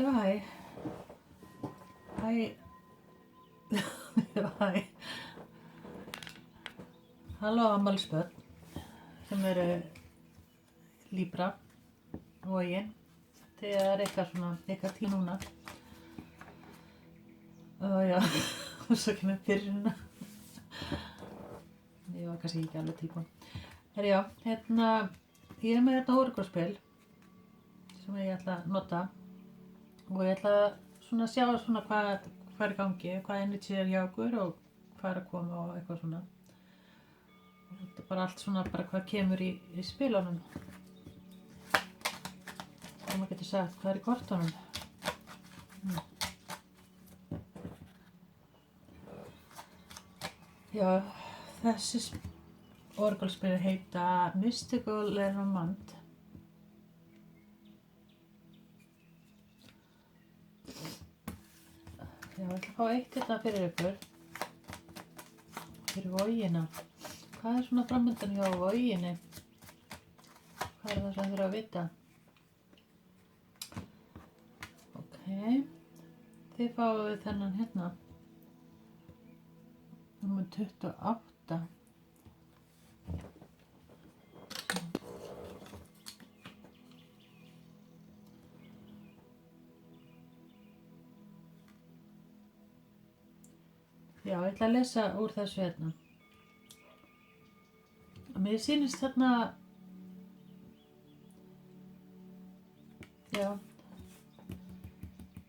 Já, hæ. Hæ. Já, hæ. Halló afmælisbörn sem eru Libra og ég. Það eitthvað svona, eitthvað tíma núna. Já, og svo kemur byrjunna. Ég var kannski ekki alveg típan. Já, ég með þetta orgelspil sem ég ætla að nota og ég ætla svona að sjá svona hvað er í gangi, hvað energy er hjá okkur og hvað er að koma og eitthvað svona. Og þetta er bara allt svona bara hvað kemur í spilunum. Og maður getur sagt hvað er í kortunum. Já, þessi orgelspil heita Mystical Lenormand. Já, ég ætla að fá eitt þetta fyrir ykkur. Fyrir Vogina. Hvað er svona framöndan hjá Voginni? Hvað er það sem þið þurfa að vita? Ok. Þið fáið þennan hérna. Númer 28. Já, ég ætla að lesa úr þessu hérna. Mér sýnist þarna, já,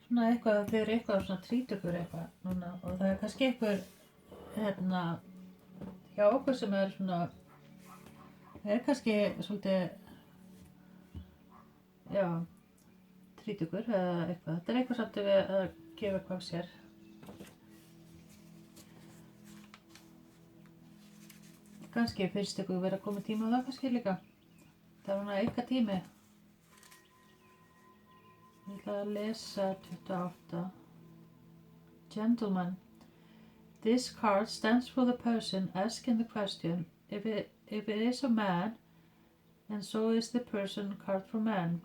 svona eitthvað, þau eru eitthvað svona trítugur eitthvað núna og það er kannski eitthvað, hjá okkur sem er svona, það er kannski svolítið, já, trítugur eða eitthvað. Þetta er eitthvað samt við að gefa eitthvað sér. Kannski finnst ykkur vera að koma tíma á það kannski líka. Það er svona eitthvað tími. Ég ætla að lesa 28. Gentleman. This card stands for the person asking the question. If it is a man, and so is the person card for man.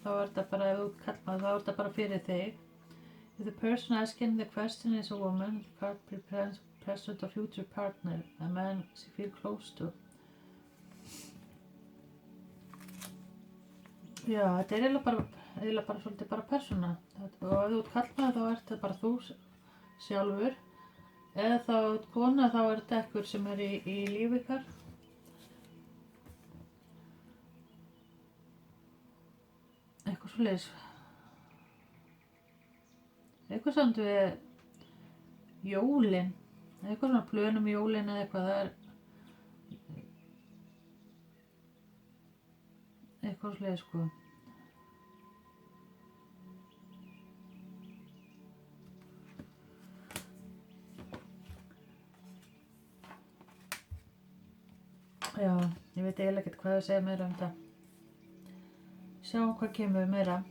Þá er þetta bara, ef þú kallmaður, þá er þetta bara fyrir þig. If the person asking the question is a woman, the card represents present or future partner, a man she feel close to. Já, þetta er eiginlega bara svolítið bara persóna. Og ef þú ert karlmaður þá ert þetta bara þú sjálfur. Eða þá ert kona þá er þetta ekkur sem er í lífi ykkar. Eitthvað svoleiðis. Eitthvað samt við jólin. Eitthvað svona plönum jólin eða eitthvað, það er eitthvað svoleiðis sko. Já, ég veit eiginlega ekkert hvað að segja meira þetta. Sjáum hvað kemur meira.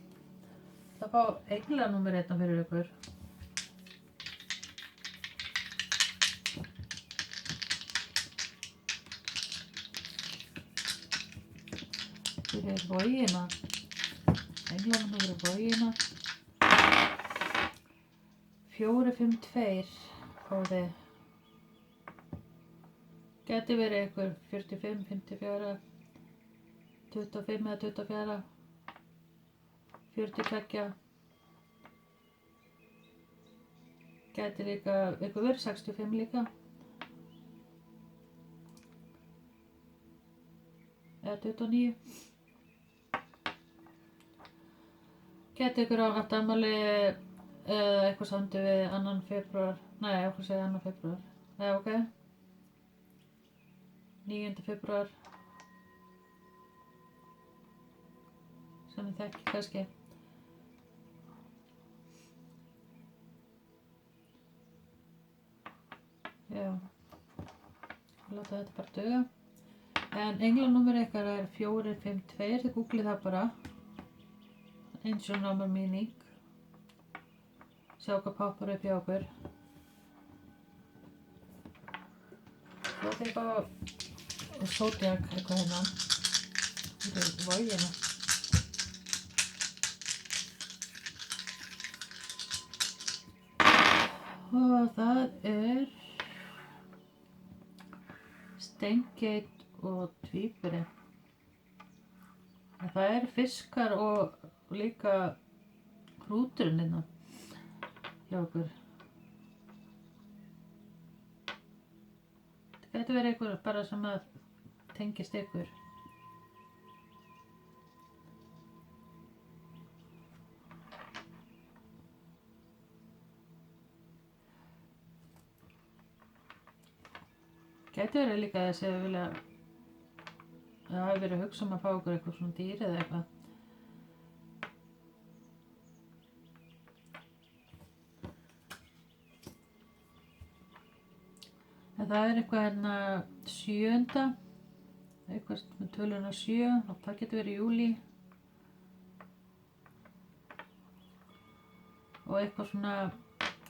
Það fá englanúmer 1 fyrir ykkur. Fyrir Vogina. Englanúmer fyrir Vogina. 452 fáið þið. Gæti verið ykkur 45, 54, 25 eða 24, 42. Gæti líka ykkur verið 65 líka. Eða 29. Gæti ykkur átt afmæli eða eitthvað samdi við 2. febrúar. Nei, okkur segja 2. febrúar. Eða ok. 9. febrúar. Sem ég þekki kannski. Já. Láta þetta bara duga. En englanúmer ykkar er 452. Þið googlið það bara. Angel number meaning. Sjá hvað poppar upp hjá okkur. Svo þeir bara Zodiac eitthvað hérna. Þetta er Vogina. og það steingeit og tvíburi. En það fiskar og líka hrúturinn hérna hjá okkur. Það gæti verið einhver bara sem að tengist ykkur. Gæti verið líka þessi að vilja það hafi verið að hugsa að fá okkur eitthvað svona dýr eða eitthvað. En það eitthvað hérna 7. Eitthvað með töluna 7 og það getur verið júlí. Og eitthvað svona,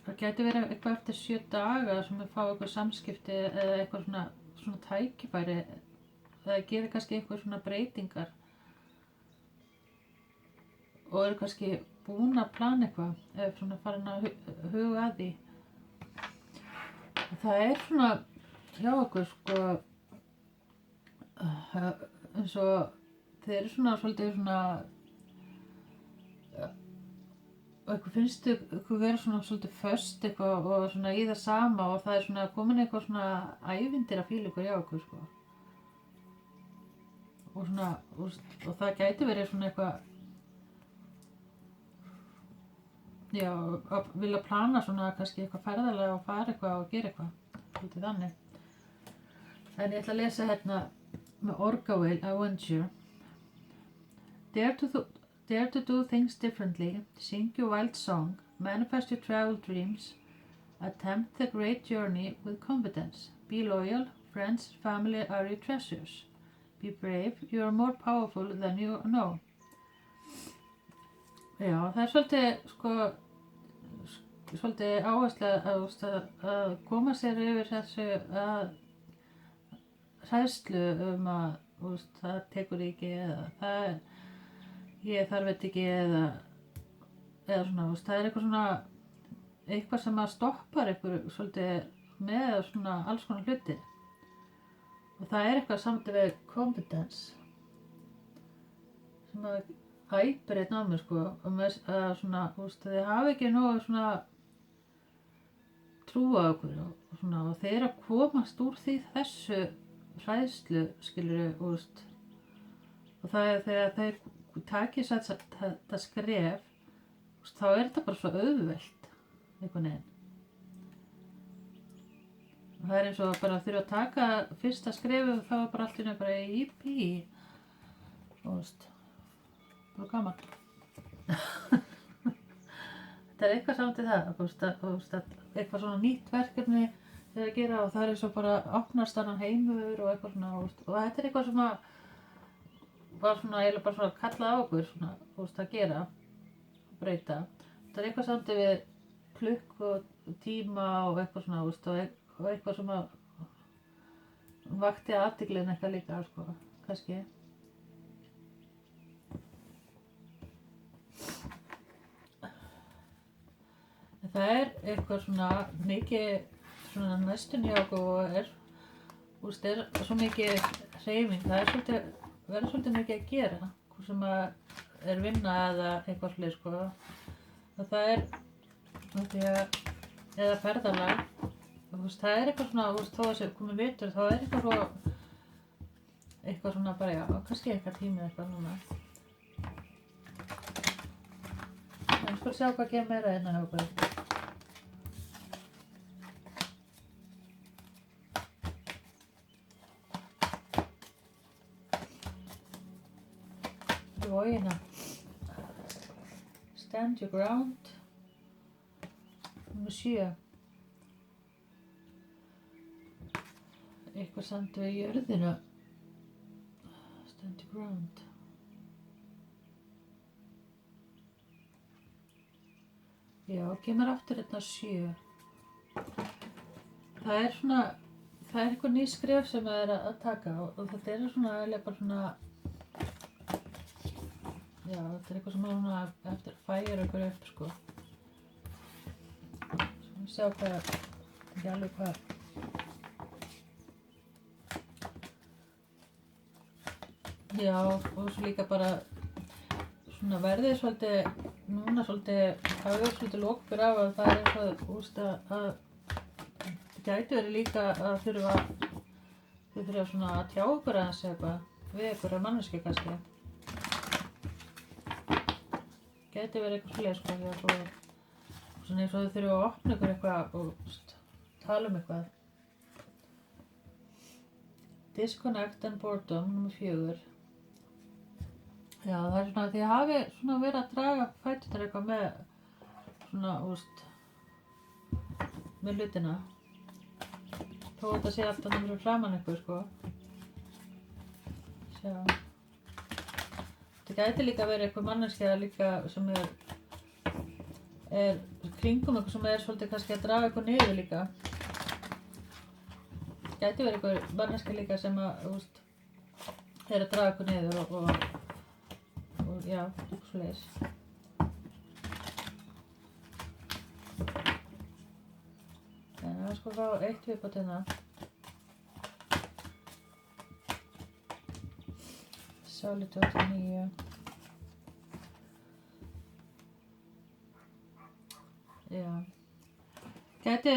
það getur verið eitthvað eftir 7 daga sem við fá eitthvað samskipti eða eitthvað svona tækifæri. Það gerir kannski eitthvað svona breytingar og kannski búin að plana eitthvað ef svona farin að huga að því. Það svona hjá okkur sko eins og þeir svona svolítið svona og eitthvað finnst ykkur vera svona svolítið föst eitthvað og svona í það sama og það svona komin eitthvað svona ævintýra ykkur hjá okkur sko. Og svona, og það gæti verið svona eitthvað, já, að vilja plana svona kannski eitthvað ferðalega og fara eitthvað og gera eitthvað, svolítið þannig. En ég ætla að lesa hérna með Orgawil Avenger. Dare to do things differently, sing your wild song, manifest your travel dreams, attempt the great journey with confidence. Be loyal, friends and family are your treasures. Be brave, you are more powerful than you know. Já, það svolítið, sko, svolítið áhersla að koma sér yfir þessu hræðslu að það tekur ekki eða ég þarf þetta ekki eða svona, það eitthvað svona, eitthvað sem að stoppar ykkur svolítið með svona alls konar hluti. Og það eitthvað samtið við confidence sem að æpir einn á mig sko og með svona, þið hafa ekki nógu svona trú á okkur og svona og þeir að komast úr því þessu hræðslu skilurðu og það þegar þeir takið þetta skref þá þetta bara svo auðvelt einhvern veginn. Það eins og bara þurfa að taka fyrsta skrefið og þá bara allt í einu bara ípí og bara gaman. Þetta eitthvað samt í það eitthvað svona nýtt verkefni að gera og það eins og bara opnast annan heimur og eitthvað svona og þetta eitthvað sem að var svona eiginlega bara svona kallað á okkur svona að gera og breyta. Þetta eitthvað samt við klukk og tíma og eitthvað svona og eitthvað sem að vakti athygli eitthvað líka sko, kannski. En það eitthvað svona mikið svona næstum hjá okkur og svo mikið hreyfing, það verður svolítið mikið að gera, hvort sem að vinna eða eitthvað slið sko. Og það eða ferðalag. Það eitthvað svona, þó að sé komið vetur, þá eitthvað svona bara, já, kannski eitthvað tími eitthvað núna. En sko sjá hvað kemur meira hérna hjá okkur. Vogina. Stand your ground. Númer 7. Eitthvað samt við jörðina. Stand your ground. Já, kemur aftur hérna 7. Það svona, það eitthvað ný skref sem það að taka og þetta svona eiginlega bara svona, já, þetta eitthvað sem svona eftir að færa ykkur upp sko. Svo sjá hvað Ekki alveg hvað. Já, og svo líka bara svona verðið svolítið, núna svolítið, það er svolítið lokkur af að það er eitthvað, að það gæti verið líka að þau þurfa svona að tjá ykkur aðeins eitthvað við ykkur að manneski kannski. Gæti verið eitthvað svoleiðis sko, svona eins og þau þurfa að opna ykkur eitthvað og tala eitthvað. Disconnect and boredom, nummer 4. Já, það er svona að þið hafi svona verið að draga fæturnar eitthvað með svona, með hlutina. Þó þetta sé alltaf fyrir framan ykkur, sko. Sjá. Það gæti líka verið eitthvað manneskja líka sem er kringum ykkur sem svolítið kannski að draga ykkur niður líka. Gæti verið eitthvað manneskja líka sem að draga ykkur niður og já, svoleiðis. En það sko fá eitt viðbót hérna. Solid 89. Já. Gæti,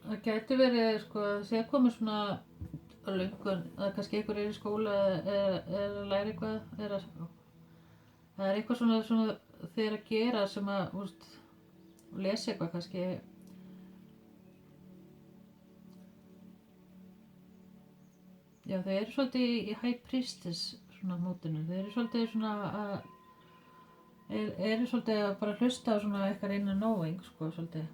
það gæti verið sko að sé komið svona löngun, að kannski einhver í skóla eða að læra eitthvað, það er eitthvað svona þeir að gera sem að, lesa eitthvað kannski. Já, þau eru svolítið í High Priestess svona mótinu, þau eru svolítið svona að, eru svolítið að bara hlusta á svona eitthvað inner knowing, sko, svolítið.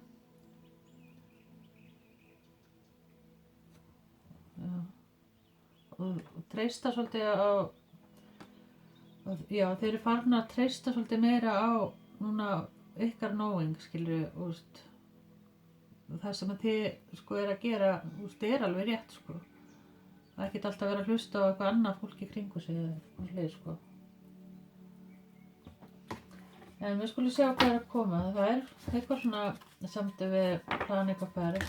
Já. Og treysta svolítið á, já, þeir eru farin að treysta svolítið meira á núna ykkar knowing, skilurðu, það sem að þið sko er að gera, er alveg rétt, sko. Það er ekkert alltaf að vera að hlusta á eitthvað annað fólk í kringu sig eða svoleiðis, sko. En við skulum sjá hvað er að koma. Það er eitthvað svona samt við plana eitthvað færi.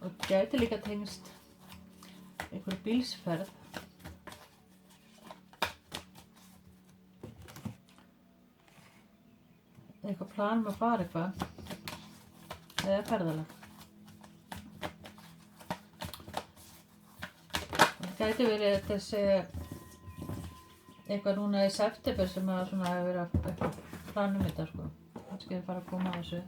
Og gæti líka tengst einhver bílsferð. Eitthvað plan að fara eitthvað. Eða ferðalag. Það gæti verið þessi eitthvað núna í september sem að svona hefur verið að plana þetta, sko. Kannski er bara að koma að þessu.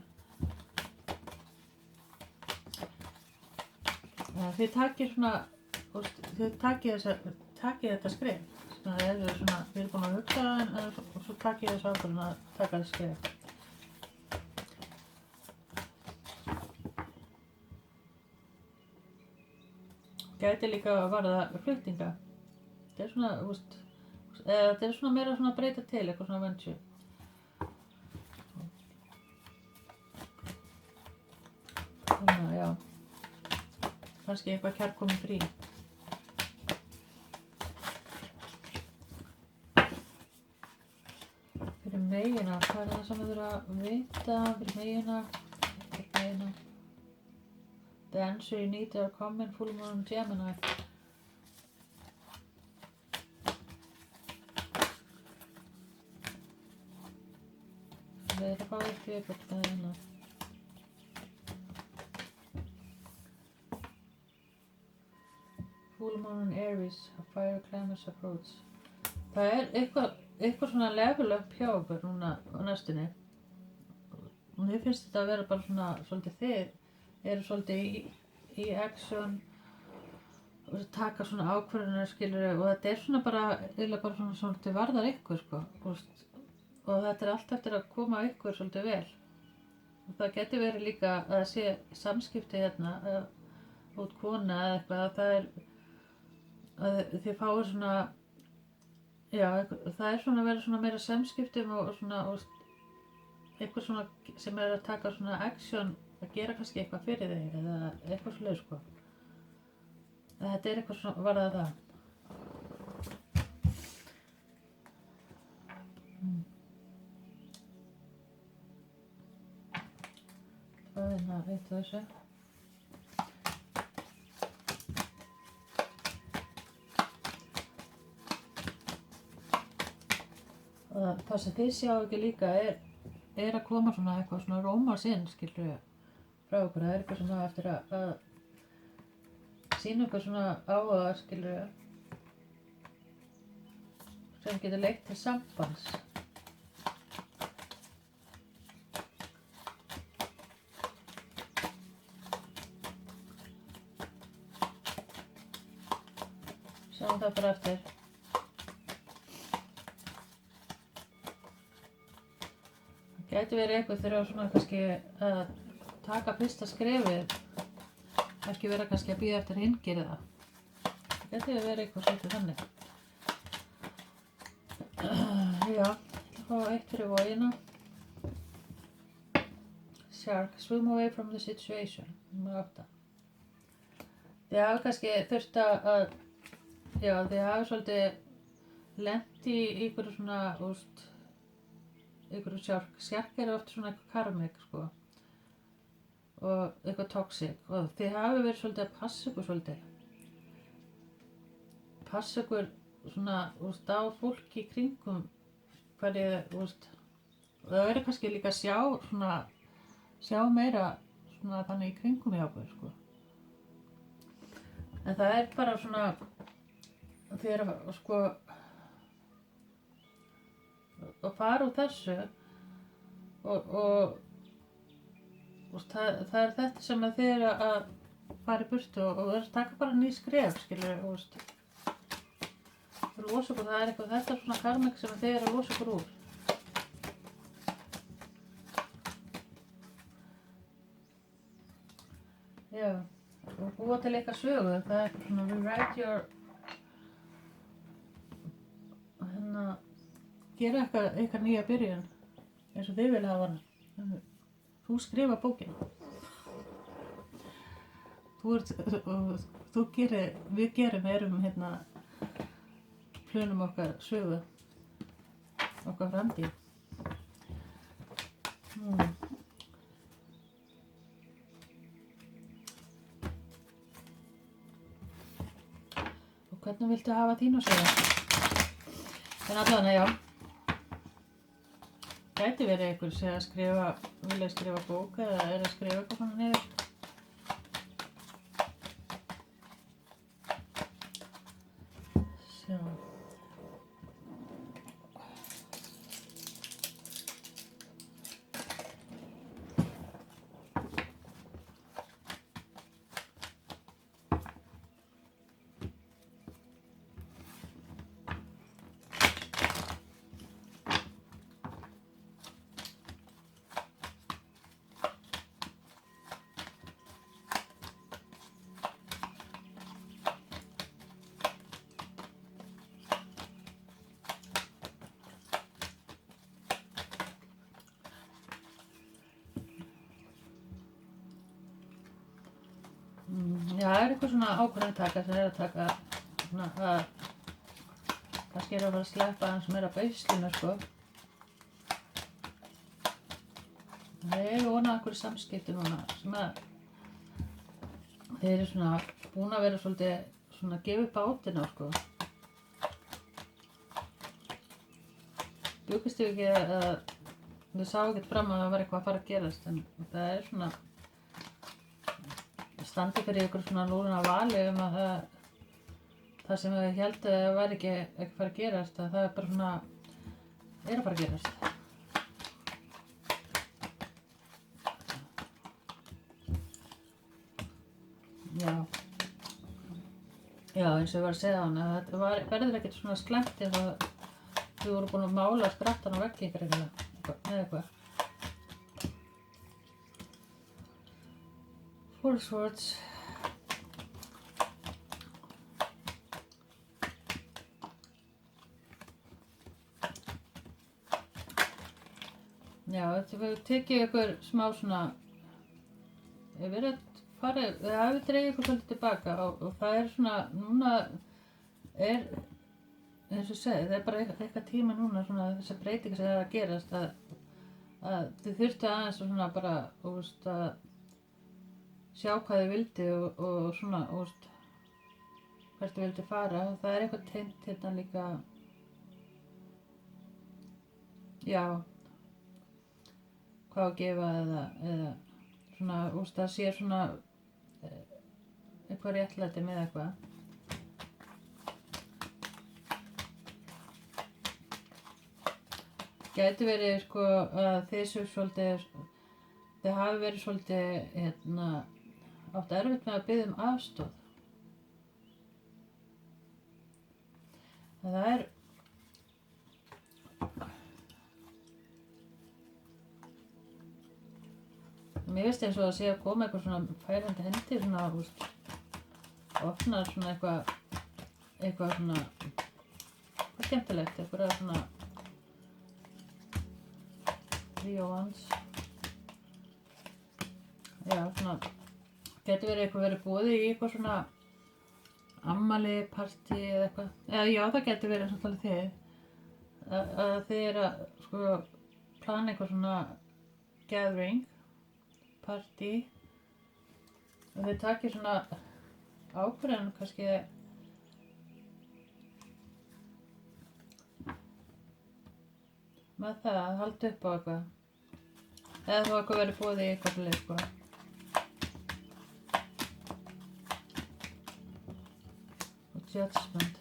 Þið takið svona, þið takið þetta skref. Svona þið eru svona, þið eru búin að hugsa það og svo takið þessu ákvörðun að taka þetta skref. Gæti líka að varða flutninga. Þetta er svona, þetta er svona meira svona að breyta til, eitthvað svona venture. Þannig að, já. Kannski eitthvað kærkomið frí. Fyrir megina, hvað er það sem við þurfum að vita? Fyrir megina. The answer you need are common, full moon, Gemini. Við erum að fá eitt viðbót með hérna. Full moon and Aries, a fire climbers approach. Það er eitthvað svona level up hjá okkur núna á næstunni. Og mér finnst þetta að vera bara svona svolítið þið eru svolítið í action og taka svona ákvörðunar, skilurðu, og þetta er svona bara svona svolítið varðar ykkur, sko, og þetta er allt eftir að koma ykkur svolítið vel. Og það geti verið líka að það sé samskipti hérna út kona eða eitthvað, að það er að þið fáið svona, já, það er svona að vera svona meira samskiptum og svona eitthvað svona sem er að taka svona action, að gera kannski eitthvað fyrir þeir eða eitthvað svoleiðis, sko. Þetta er eitthvað svona varðað það. eitt af þessu. Og það sem þið sjá ekki líka er að koma svona eitthvað svona rómans inn, skilur við, frá okkur. Það er eitthvað svona eftir að sýna eitthvað svona áhuga, skilur við, sem getur leitt til sambands. Sjáum það bara eftir. Það gæti verið eitthvað þegar svona kannski að taka fyrsta skrefið, ekki vera kannski að bíða eftir hinn geri það. Það gæti verið eitthvað svolítið þannig. Já, ég ætla að fá eitt fyrir vogina. Shark, swim away from the situation. Númer 8. Þið hafa kannski þurft að, já, þið hafa svolítið lent í einhverju svona, einhverju sjark er oft svona eitthvað karmik, sko, og eitthvað toxic, og þið hafi verið svolítið að passa ykkur svolítið. Passa ykkur svona, á fólki í kringum hverju, og það verður kannski líka að sjá meira svona þannig í kringum hjá okkur, sko. En það er bara svona, þegar sko að fara úr þessu og það er þetta sem að þið eru að fara í burtu og það er að taka bara ný skref, skilur, losa okkur, það er eitthvað, þetta er svona karmik sem þið eru að losa okkur úr. Já, og búa til eitthvað sögu, það er eitthvað svona rewrite your, gera eitthvað nýja byrjun, eins og þið vilja hafa hana. Þú skrifa bókina. Við erum plönum okkar sögu, okkar framtíð. Og hvernig viltu hafa þína sögu? En allavega, já. Gæti verið einhver sem vilja skrifa bók eða er að skrifa eitthvað svona niður. Sjá. Já, það er eitthvað svona ákvörðuntaka sem er að taka svona að kannski er að fara að sleppa hans meira beislinu, sko. Það eru vonað einhverju samskipti núna sem að þeir eru svona búin að vera svolítið svona að gefa upp átina, sko. Bjúkist ég ekki að við sá ekkert fram að það var eitthvað að fara að gerast, en það er svona standi fyrir ykkur svona núna vali að það sem við heldum að var ekki að fara að gerast, að það er bara svona að fara að gerast. Já, eins og ég var að segja hann að þetta verður ekkert svona slæmt eins og við vorum búin að mála skrattan á veggi ykkur eða eitthvað. Four Swords. Já, þetta við tekið ykkur smá svona, við hafið dreigið ykkur svolítið tilbaka og það er svona, núna er, eins og segi, það er bara eitthvað tíma núna svona þessar breytingar sem það að gerast að þið þurftu aðeins svona bara, að sjá hvað þau vildi og svona, hvert þau vildi fara. Það eitthvað tengt hérna líka, já, hvað að gefa eða svona, það sé svona eitthvað réttlæti með eitthvað. Gæti verið sko að þið hafi verið svolítið átt erfitt með að biðja aðstoð. Það mér finnst eins og að sé að koma eitthvað svona færandi hendi, svona, opnar svona eitthvað svona skemmtilegt, eitthvað svona 3 of Wands. Já, svona gæti verið boðið í eitthvað svona afmæli, partí eða eitthvað. Já, það gæti verið svona þið að þið að sko plana eitthvað svona gathering, partí, og þið takir svona ákvörðun kannski með það að halda upp á eitthvað, eða þá eitthvað verið boðið í eitthvað leið sko. Og Judgment.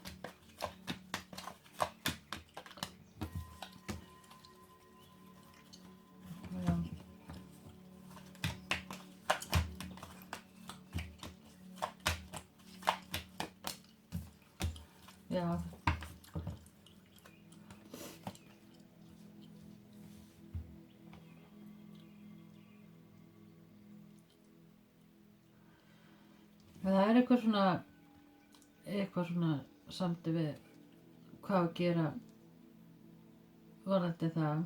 Já. Það eitthvað svona samdi við hvað að gera varðandi það.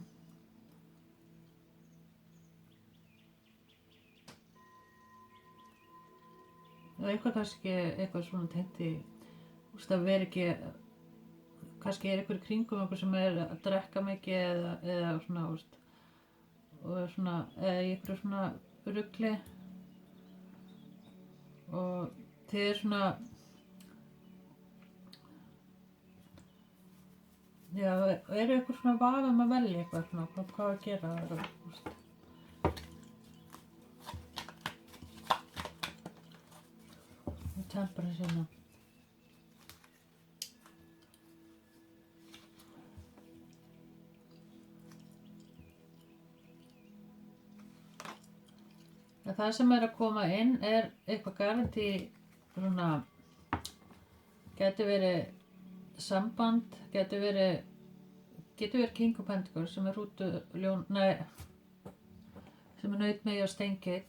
Og eitthvað kannski eitthvað svona tengt í að vera ekki, kannski eitthvað í kringum okkur sem að drekka mikið eða svona, og svona, eða í eitthvað svona rugli, og þið svona, já, eitthvað svona vafa að velja eitthvað svona, hvað að gera og Temperance hérna. Það sem að koma inn eitthvað garanti, svona, getur verið samband, getur verið King of Pentacles sem rútuljón, sem nautmegi og steingeit.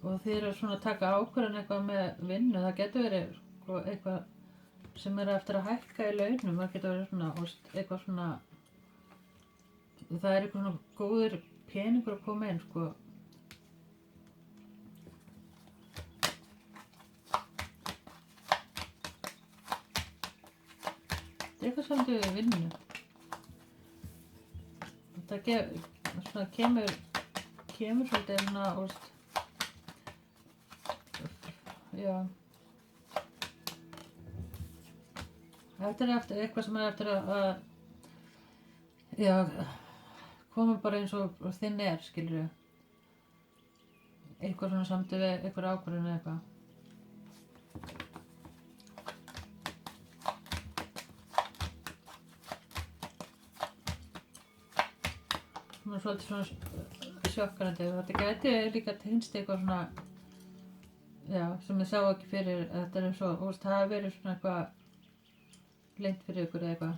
Og þið svona að taka ákvörðun eitthvað með vinnu, það getur verið sko, eitthvað sem eftir að hækka í launum, það getur verið svona, eitthvað svona, það eitthvað svona góður peningur að koma inn sko. Það eitthvað samt við vinnu. Það svona kemur svolítið svona, já. Þetta eftir eitthvað sem eftir að já, koma bara eins og þinn skilurðu. Eitthvað svona samti við eitthvað ákvörðun eða eitthvað. Svona svolítið svona sjokkarandi. Þetta gæti líka tengst eitthvað svona, já, sem ég sá ekki fyrir. Þetta eins og, það hafi verið svona eitthvað leynt fyrir ykkur eða eitthvað.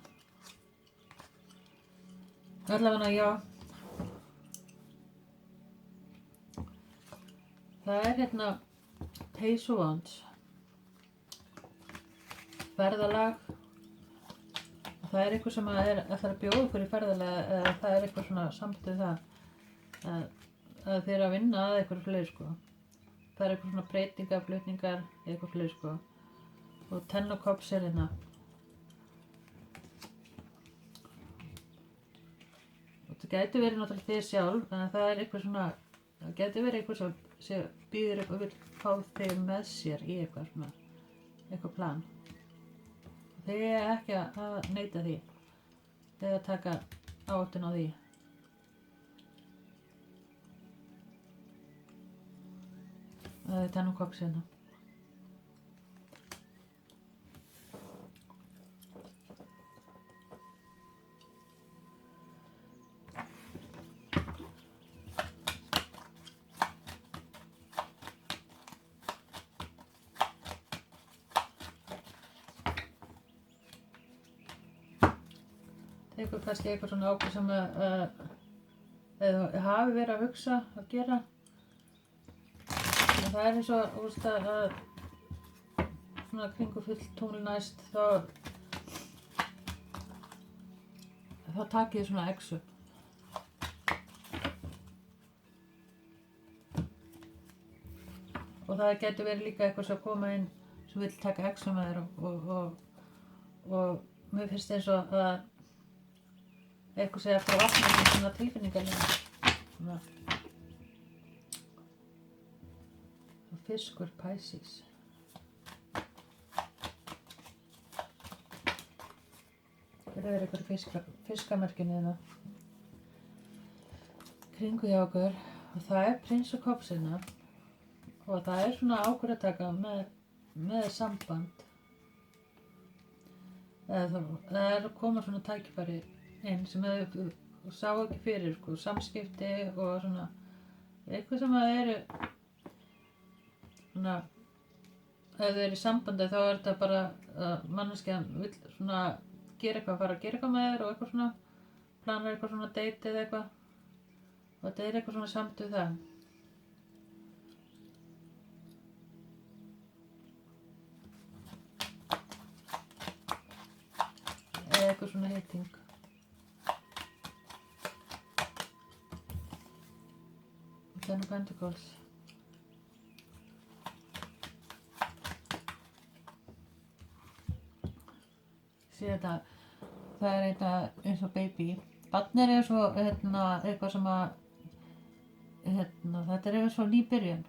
Allavega, já. Það hérna Page of Wands. Ferðalag. Það eitthvað sem að ætlar að bjóða ykkur í ferðalag, eða það eitthvað svona samtöð það. Að þið að vinna að eitthvað fleiri sko. Það eitthvað svona breytingar, flutningar, eitthvað fleiri sko. Og Ten of Cups hérna. það gæti verið náttúrulega þið sjálf, en það eitthvað svona, það gæti verið eitthvað sem býður eitthvað vill fá þig með sér í eitthvað svona, eitthvað plan. Þið er ekki að neita því, þið að taka áttun á því. Það er tennum kopp sérna. Tekur kannski eitthvað svona ákveð sem eða hafi verið að hugsa að gera. En það er eins og að svona kringu fulltungl næst þá takið þið svona exu. Og það getur verið líka eitthvað sem koma inn sem vill taka exu með þér og mér finnst eins og að eitthvað segja frá vatnum svona tilfinningarlega. Svona. Fiskur Pisces. Hér er eitthvað fiskamerkinu hérna. Kringu hjá okkur og það er prins og koppsina og það er svona ákvörðataka með samband. Það er að koma svona tækifæri inn sem þau sá ekki fyrir, sko, samskipti og svona eitthvað sem að eru svona, ef þau eru í sambandi þá er þetta bara að manneskjan vill svona gera eitthvað, fara að gera eitthvað með þér og eitthvað svona, planar eitthvað svona date eða eitthvað og þetta er eitthvað svona samt við það. Eða eitthvað svona hitting. Ten of Pentacles. Sér þetta, það er eins og baby. Barnið er eins og eitthvað sem að, þetta er eins og nýbyrjun.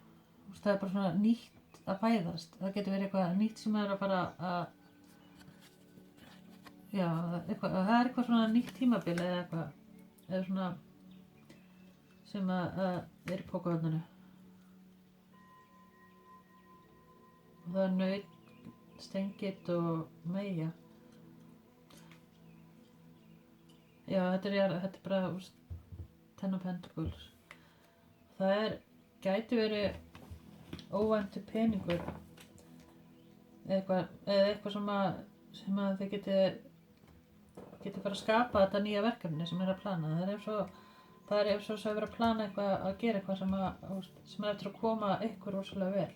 Það er bara svona nýtt að fæðast. Það getur verið eitthvað nýtt sem er að fara að, já, það er eitthvað svona nýtt tímabil eða eitthvað, eða svona sem að er í pókahotninu. Og það er naut, stengit og meja. Já, þetta er bara Ten of Pentacles. Það gæti verið óvæntur peningur eða eitthvað sem að þið geti fara að skapa þetta nýja verkefni sem er að plana. Það er eins og að vera að plana eitthvað, að gera eitthvað sem er eftir að koma ykkur rosalega vel.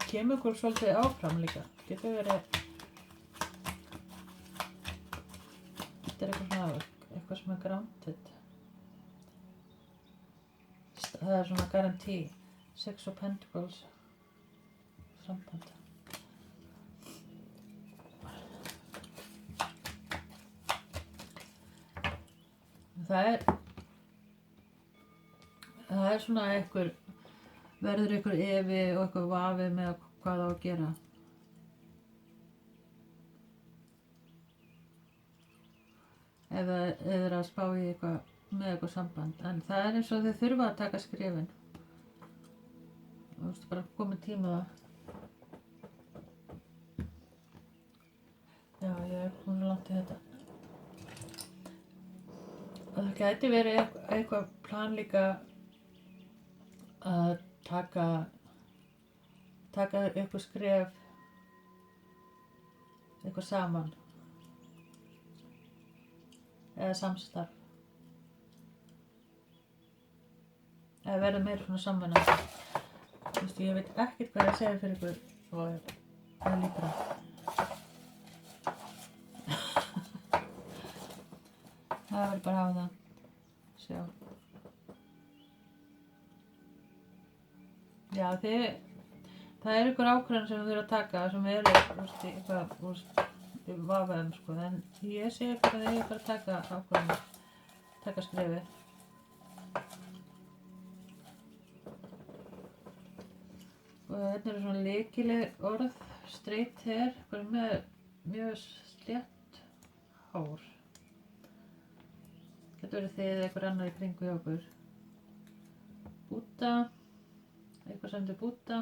Kemur ykkur svolítið áfram líka. Getur verið, þetta er eitthvað sem er grounded. Það er svona guarantee. Six of Pentacles. Samband. Það er svona verður einhver efi og eitthvað vafi með hvað á að gera. Ef það er að spá í eitthvað með eitthvað samband. En það er eins og þau þurfa að taka skrefin. Þú veist, bara komið tíma það. Já, ég er komin langt í þetta. Og það gæti verið eitthvað plan líka að taka eitthvað skref, eitthvað saman eða samstarf eða verða meira svona samvinna. Þú veist, ég veit ekkert hvað ég segir fyrir ykkur og það er líka það verður bara að hafa það. Sjá. Já, það er ykkur ákvörðun sem þú þurfir að taka sem eitthvað, vafa sko, en ég segi bara að ég bara taka ákvörðun, taka skrefið. Og hérna eru svona lykileg orð, straight hair, bara með mjög slétt hár. Þetta verður þið einhver annar í kringu hjá okkur. Búdda, eitthvað sem þið Búdda.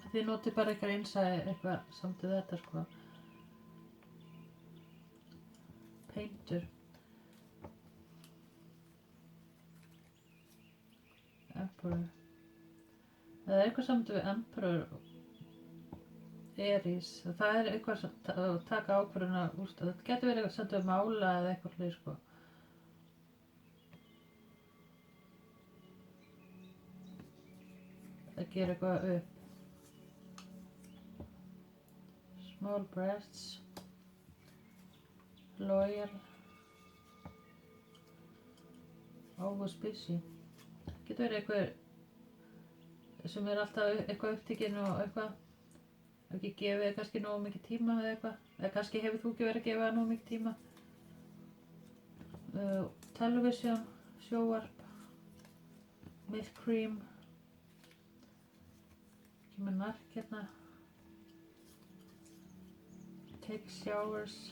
Þið notið bara eitthvað innsæði, eitthvað samt við þetta sko. Painter. Emperor. Það eitthvað samt við Emperor, Aries. Það eitthvað að taka ákvörðuna úr. Það getur verið eitthvað samt við mála eða eitthvað hlið sko. Það gerir eitthvað upp. Small breasts, loyal, always busy. Getur verið eitthvað sem alltaf eitthvað upptekinn og eitthvað ekki gefið kannski nógu mikið tíma eða eitthvað, eða kannski hefur þú ekki verið að gefa nógu mikið tíma. Television, sjónvarp, milk cream, kemur nark hérna. Take showers,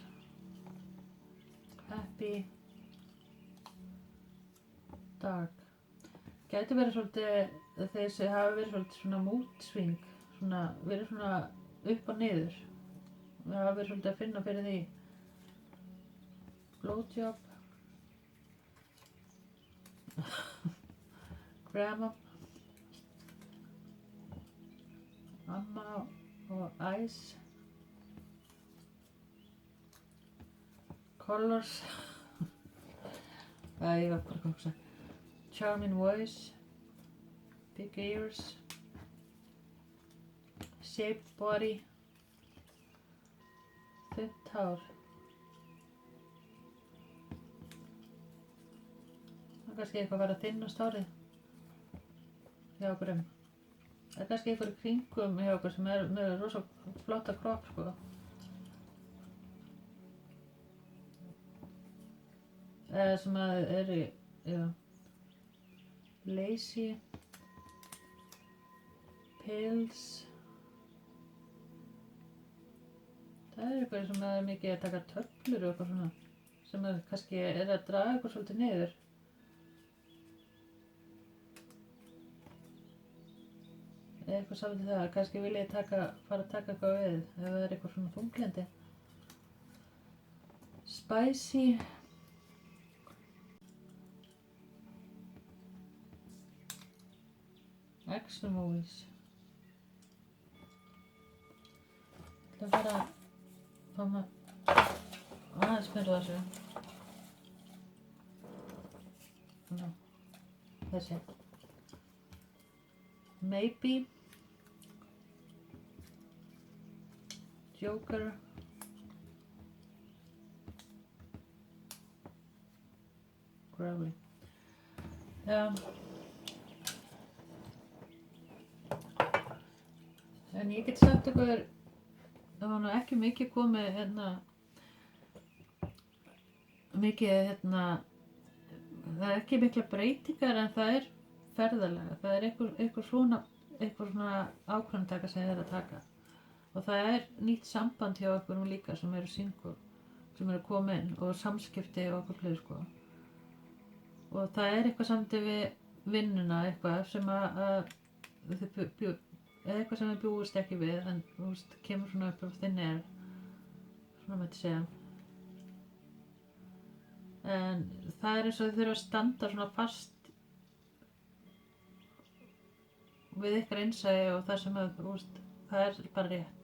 happy, dark. Gæti verið svolítið þeir sem hafa verið svolítið svona mood swing, svona verið svona upp og niður. Það hafa verið svolítið að finna fyrir því. Blowjob, grandma, amma og ice. Colors. Ég var bara að hugsa. Charming voice. Big ears. Shaped body. Þunnt hár. Það er kannski eitthvað að vera þinnast hárið hjá okkur. Það er kannski eitthvað í kringum hjá okkur sem er með rosa flotta kropp sko. Sem að eru, já, lazy, pills. Það er eitthvað sem er mikið að taka töflur og eitthvað svona, sem að kannski er að draga eitthvað svolítið niður. Eitthvað saman til það, kannski vil ég fara að taka eitthvað við, ef það er eitthvað svona þunglyndi. Spicy. Action movies. Það fara að koma aðeins meira þessu. Ná, þessi. Maybe. Joker. Crowley. En ég get sagt ykkur, það var nú ekki mikið komið það er ekki mikla breytingar en það er ferðalega, það er einhver svona ákvörðuntaka sem þið er að taka. Og það er nýtt samband hjá okkur líka sem eru single, sem eru komin inn og samskipti og okkur fleiri sko. Og það er eitthvað samtið við vinnuna, eitthvað sem eitthvað sem við búist ekki við, en þú veist, kemur svona upp á þinni svona mætti segja. En það er eins og þið þurfa að standa svona fast við ykkar innsæi og það sem þú veist, það er bara rétt.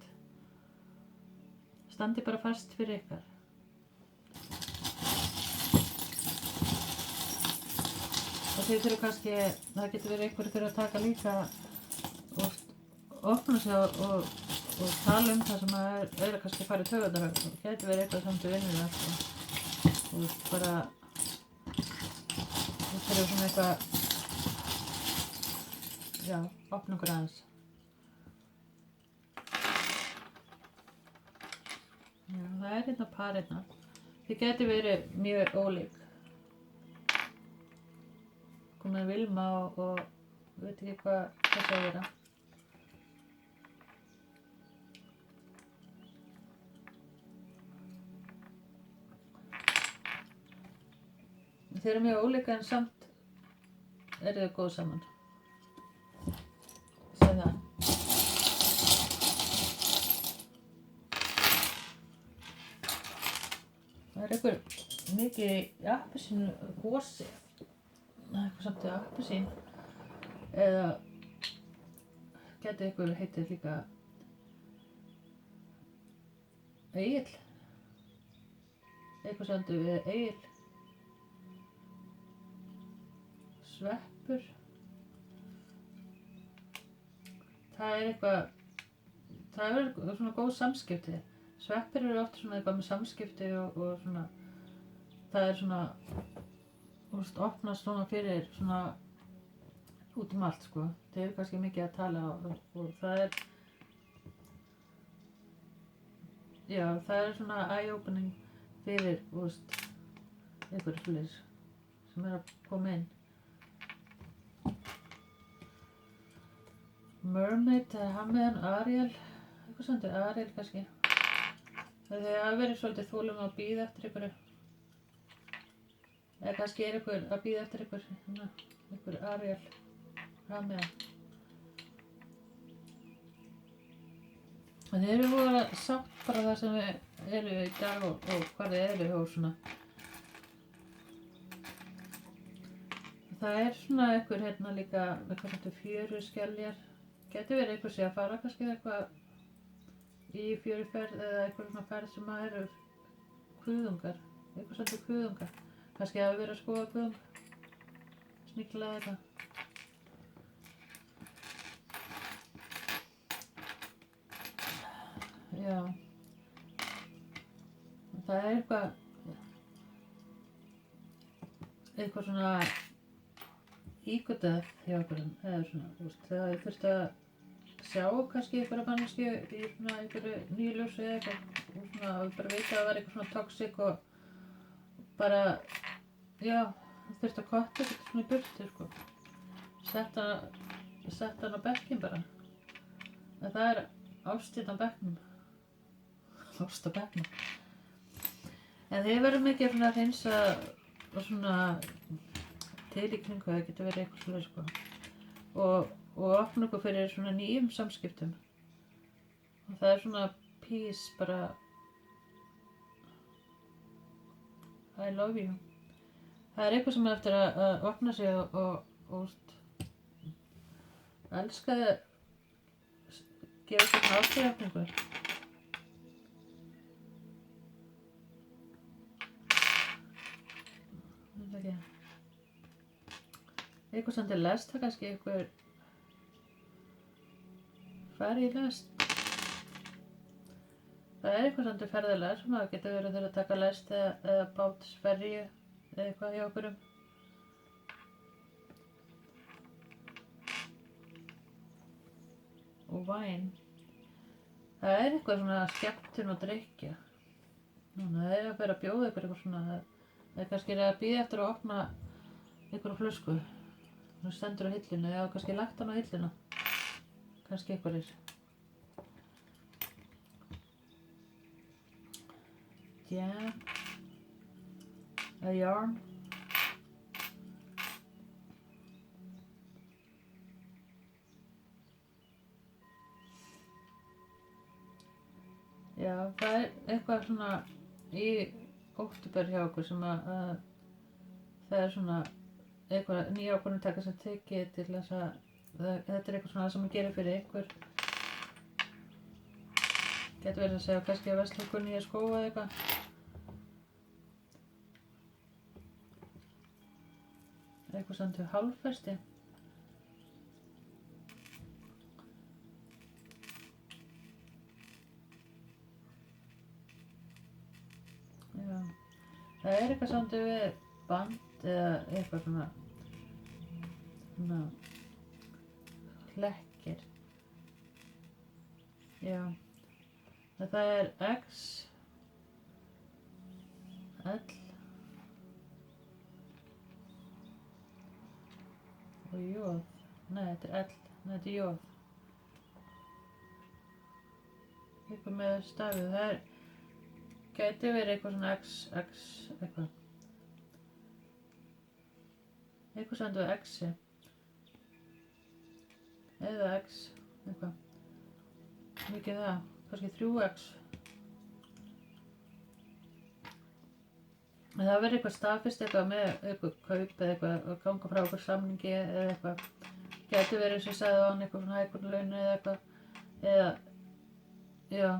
Standi bara fast fyrir ykkar. Og þið þurfa kannski, það getur verið einhverju þurfa að taka líka og opna sig og tala það sem er kannski að fara í taugarnar og gæti verið eitthvað samt við vinnur og þú veist bara þú þurfum svona eitthvað já, opna okkur aðeins Já, það hérna par hérna. Þið geti verið mjög ólík. Komið Vilma og veit ekki hvað það vera. Þið eru mjög ólíka en samt eru þið góð saman. Segð það. Það er einhver mikið í appelsínu gosi. Það er eitthvað samt í appelsín. Eða geti einhver heitið líka Egill. Eitthvað samt við Egill. Sveppur. Það er eitthvað, það er svona góð samskipti. Sveppir eru oft svona eitthvað með samskipti og svona, það er svona, opnast svona fyrir svona út allt sko. Þeir eru kannski mikið að tala og það er, já það er svona eye-opening fyrir, einhverjir svoleiðis sem er að koma inn. Mermaid, hann með hann Ariel, eitthvað samt Ariel kannski. Það hafa verið svolítið þolum að bíða eftir einhverju. Eða kannski er einhver að bíða eftir einhver Ariel, hann með hann. En þeir eru voru sátt bara það sem við eru í dag og hvað þið eru og svona. Það er svona einhver hérna líka, eitthvað svona fjöruskeljar. Gæti verið einhver sé að fara kannski eitthvað í fjöruferð eða eitthvað svona ferð sem að eru kuðungar, eitthvað svolítið kuðungar. Kannski hafi verið að skoða kuðunga, sníkla þetta. Já, það er eitthvað svona íkvitað hjá okkur, eða svona, það þurfti að sjá kannski einhverja manneski í svona einhverju nýljósi eða eitthvað og svona og bara vita að það var eitthvað svona toxic og bara, já, það þurfti að kotta þetta svona í burtu sko. Sett hann á bekkinn bara. En það er ástin á bekknum. Ást á bekknum. En þið verður mikið svona að hreinsa og svona til í kringu, það getur verið eitthvað svoleiðis sko. Og opna okkur fyrir svona nýjum samskiptum. Og það er svona peace bara I love you. Það er eitthvað sem er eftir að opna sig og elska þið, gefa svona ástæðjafningu. Það er ekki. Eitthvað sem til lest, það kannski einhver fari í lest. Það er eitthvað sem til ferðalega sem það getur verið þegar að taka lest eða bátsferju eða eitthvað hjá okkurum. Og væn. Það er eitthvað svona skemmtun og drykkja. Það er að vera að bjóða ykkur eitthvað svona. Það er kannski að bíða eftir að opna einhverja flösku. Það stendur á hillinu eða kannski lagt hann á hillina. Kannski einhverjir. Jam. A yarn. Já, það er eitthvað svona í október hjá okkur sem að það er svona eitthvað nýja ákvörðunartaka sem tekið til þess að þetta er eitthvað svona sem að gera fyrir ykkur. Getur verið að segja kannski að versla ykkur nýja skó eða eitthvað. Eitthvað samt til hálffesti. Já, það er eitthvað samt við band eða eitthvað svona hlekkir. Já, það er X L og J. Nei, þetta er L. Nei, þetta er J. Eitthvað með stafið. Það gæti verið eitthvað svona X, eitthvað. Eitthvað sem endur X-i. Eða X, eitthvað. Mikið það. Kannski 3X. En það verður eitthvað staðfest eitthvað með eitthvað kaup eða eitthvað að ganga frá eitthvað samningi eða eitthvað. Gæti verið eins og ég sagði á hann eitthvað svona hækkunarlaun eða eitthvað. Eða, já,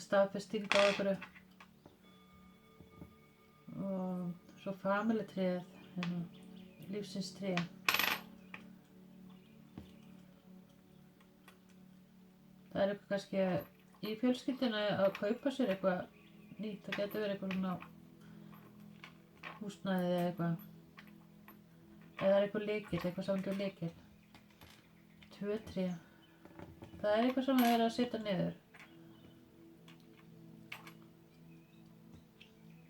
staðfesting á einhverju. Og svo family tréð, hérna, lífsins tré. Það er eitthvað kannski í fjölskyldunni að kaupa sér eitthvað nýtt. Það getur verið eitthvað svona húsnæði eða eitthvað. Eða eitthvað lykil, eitthvað samlega lykil. 2 tré. Það er eitthvað sem það er að setja niður.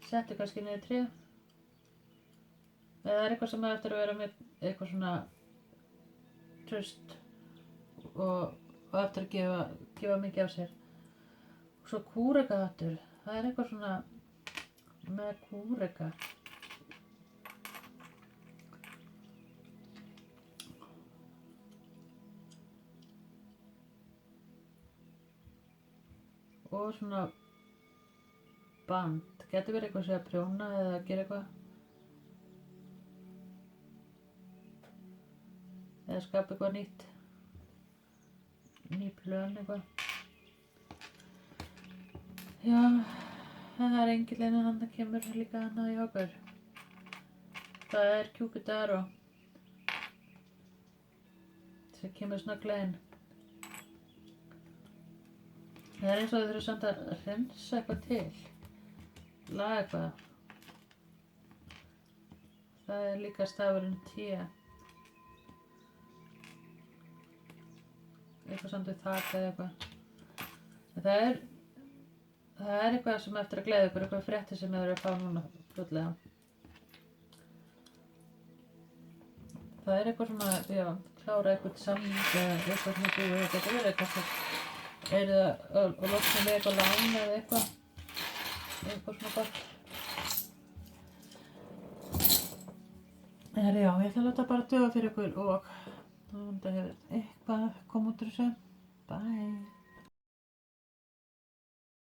Settu kannski niður tré. Eða það er eitthvað sem það eftir að vera með eitthvað svona traust og eftir að gefa mikið af sér. Og svo kúrekahattur. Það er eitthvað svona með kúreka. Og svona band. Getur verið eitthvað sem að prjóna eða gera eitthvað. Eða skapa eitthvað nýtt. Ný plön eitthvað. Já, það er engillinn en hann kemur líka hann í okkur. Það er Kjúkudaro. Það kemur snögglega inn. Það er eins og þau þurfa samt að hreinsa eitthvað til. Laga eitthvað. Það er líka stafurinn T. Eitthvað samt við þak eða eitthvað. Það er eitthvað sem eftir að gleða ykkur, eitthvað fréttir sem þau eru að fá núna fljótlega. Það er eitthvað svona, já, klára eitthvað samning eða eitthvað sem þú hefur gett að vera eitthvað. Er það að loksum við eitthvað lán eða eitthvað svona gott. Já, ég ætla að láta bara duga fyrir ykkur og það hefur eitthvað komið út úr þessu. Bye!